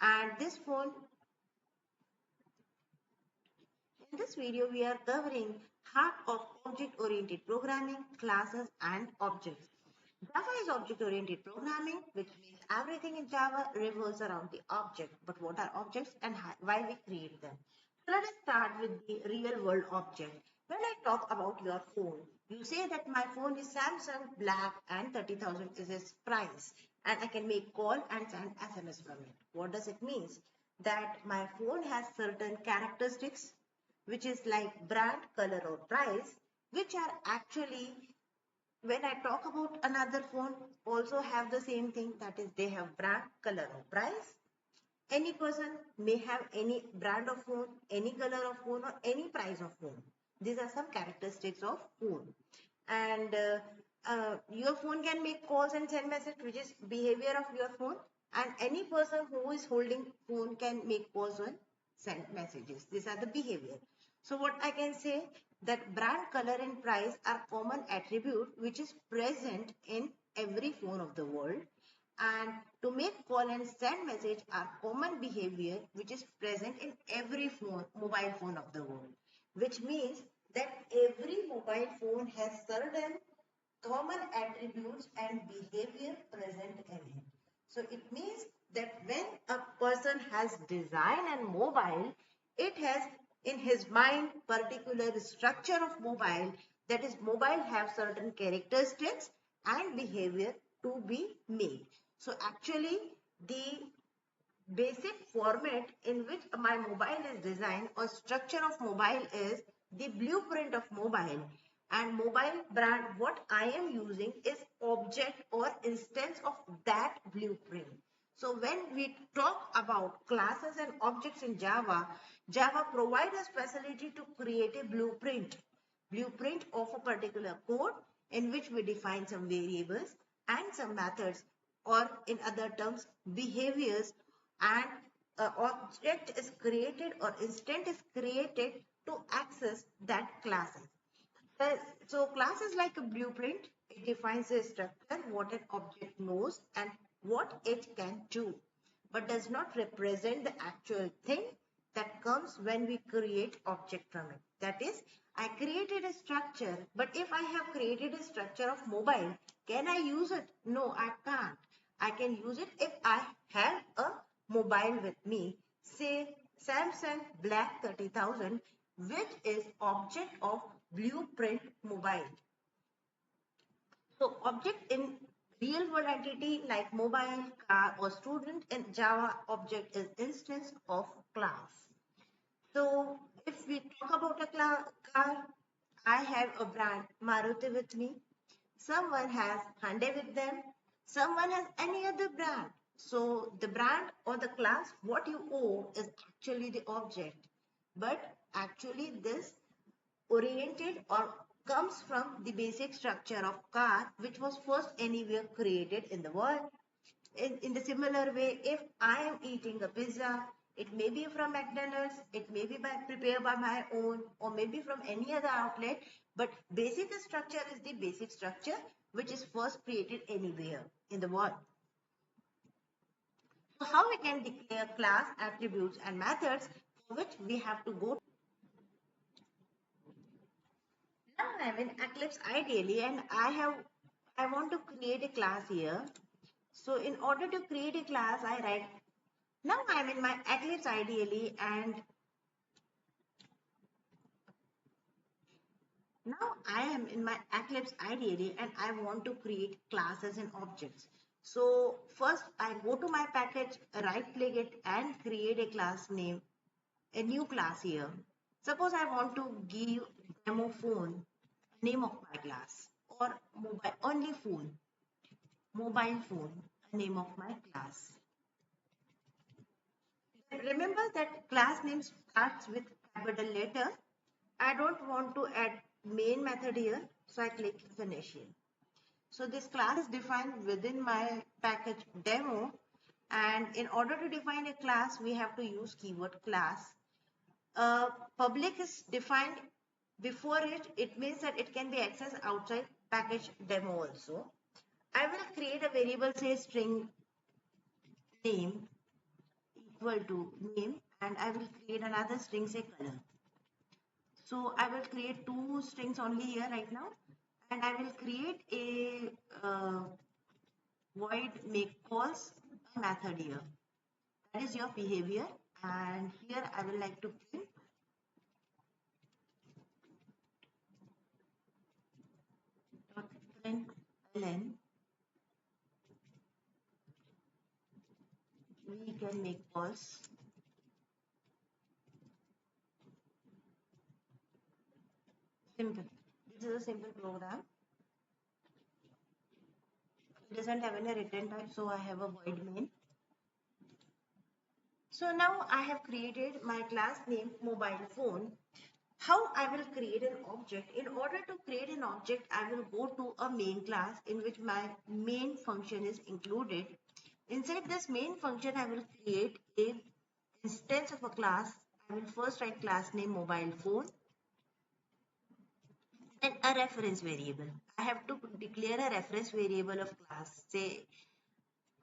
And in this video, we are covering heart of object-oriented programming, classes and objects. Java is object-oriented programming, which means everything in Java revolves around the object. But what are objects and why we create them? So let us start with the real world object. When I talk about your phone, you say that my phone is Samsung Black and 30,000 is its price, and I can make call and send SMS from it. What does it mean? That my phone has certain characteristics which is like brand, color or price, which are actually, when I talk about another phone, also have the same thing, that is they have brand, color or price. Any person may have any brand of phone, any color of phone or any price of phone. These are some characteristics of phone. And your phone can make calls and send message, which is behavior of your phone. And any person who is holding phone can make calls and send messages. These are the behavior. So what I can say, that brand, color and price are common attribute which is present in every phone of the world, and to make call and send message are common behavior which is present in every mobile phone of the world, which means that every mobile phone has certain common attributes and behavior present in it. So it means that when a person has design and mobile, it has in his mind particular structure of mobile, that is mobile have certain characteristics and behavior to be made. So actually the basic format in which my mobile is designed or structure of mobile is the blueprint of mobile, and mobile brand what I am using is object or instance of that blueprint. So when we talk about classes and objects in Java, Java provides us facility to create a blueprint of a particular code in which we define some variables and some methods, or in other terms behaviors, and object is created or instant is created to access that classes. So class is like a blueprint. It defines a structure, what an object knows and what it can do, but does not represent the actual thing that comes when we create object from it. That is, I created a structure, but if I have created a structure of mobile, can I use it? No, I can't. I can use it if I have a mobile with me, say Samsung Black 30,000, which is object of blueprint mobile. So object in real world entity like mobile, car or student in Java, object is instance of class. So if we talk about a car, I have a brand Maruti with me. Someone has Hyundai with them. Someone has any other brand. So the brand or the class, what you owe is actually the object. But actually this oriented or comes from the basic structure of car, which was first anywhere created in the world. In the similar way, if I am eating a pizza, it may be from McDonald's, it may be prepared by my own, or maybe from any other outlet, but basic structure is the basic structure which is first created anywhere in the world. So how we can declare class, attributes and methods, for which we have to go. Now I'm in Eclipse ideally, and I want to create a class here. So in order to create a class, I write, now I'm in my Eclipse ideally, and I want to create classes and objects. So first I go to my package, right click it and create a class name, a new class here. Suppose I want to give demo phone name of my class, or mobile phone name of my class. Remember that class name starts with capital letter. I don't want to add main method here, so I click finish here. So this class is defined within my package demo, and in order to define a class we have to use keyword class. Public is defined before it. It means that it can be accessed outside package demo also. I will create a variable, say string name equal to name, and I will create another string, say color. So I will create two strings only here right now, and I will create a void make calls method here. That is your behavior, and here I will like to print ln. We can make calls. Simple. This is a simple program. It doesn't have any return type, so I have a void main. So now I have created my class name mobile phone. How I will create an object? In order to create an object, I will go to a main class in which my main function is included. Inside this main function, I will create a instance of a class. I will first write class name mobile phone, then a reference variable. I have to declare a reference variable of class, say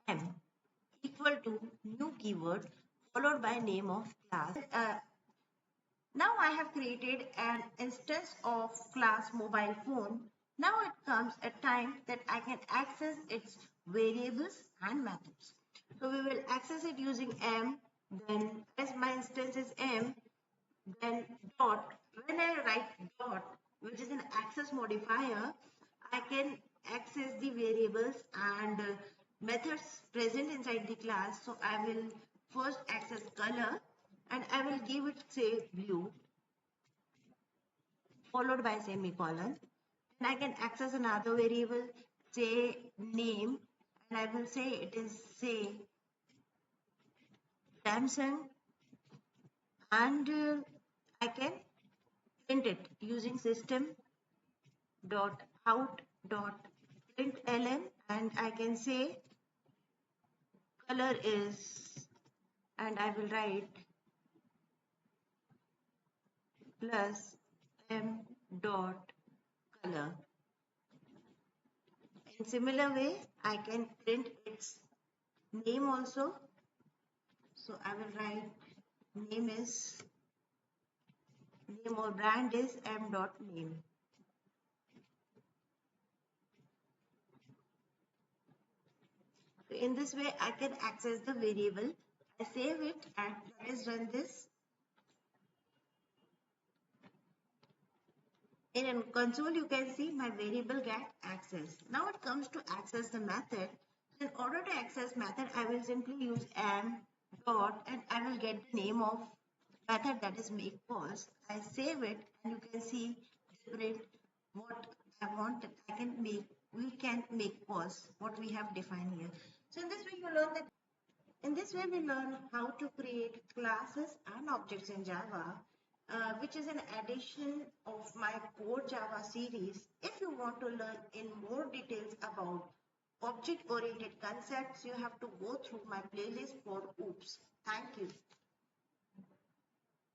m equal to new keyword followed by name of class. Now I have created an instance of class mobile phone. Now it comes a time that I can access its variables and methods. So we will access it using m, then as my instance is m, then dot. When I write dot, which is an access modifier, I can access the variables and methods present inside the class. So I will first access color, and I will give it say blue followed by semicolon. And I can access another variable, say name, and I will say it is say Samsung, and I can print it using system dot out dot println, and I can say color is, and I will write plus m dot color. In similar way, I can print its name also. So I will write name or brand is m dot name. So in this way, I can access the variable. I save it and let's run this. In a console, you can see my variable get access. Now it comes to access the method. In order to access method, I will simply use m dot, and I will get the name of method, that is make calls. I save it and you can see print what I want. I can make, we can make calls what we have defined here. So in this way you learn that. In this way, we learn how to create classes and objects in Java, which is an addition of my core Java series. If you want to learn in more details about object-oriented concepts, you have to go through my playlist for OOPS. Thank you.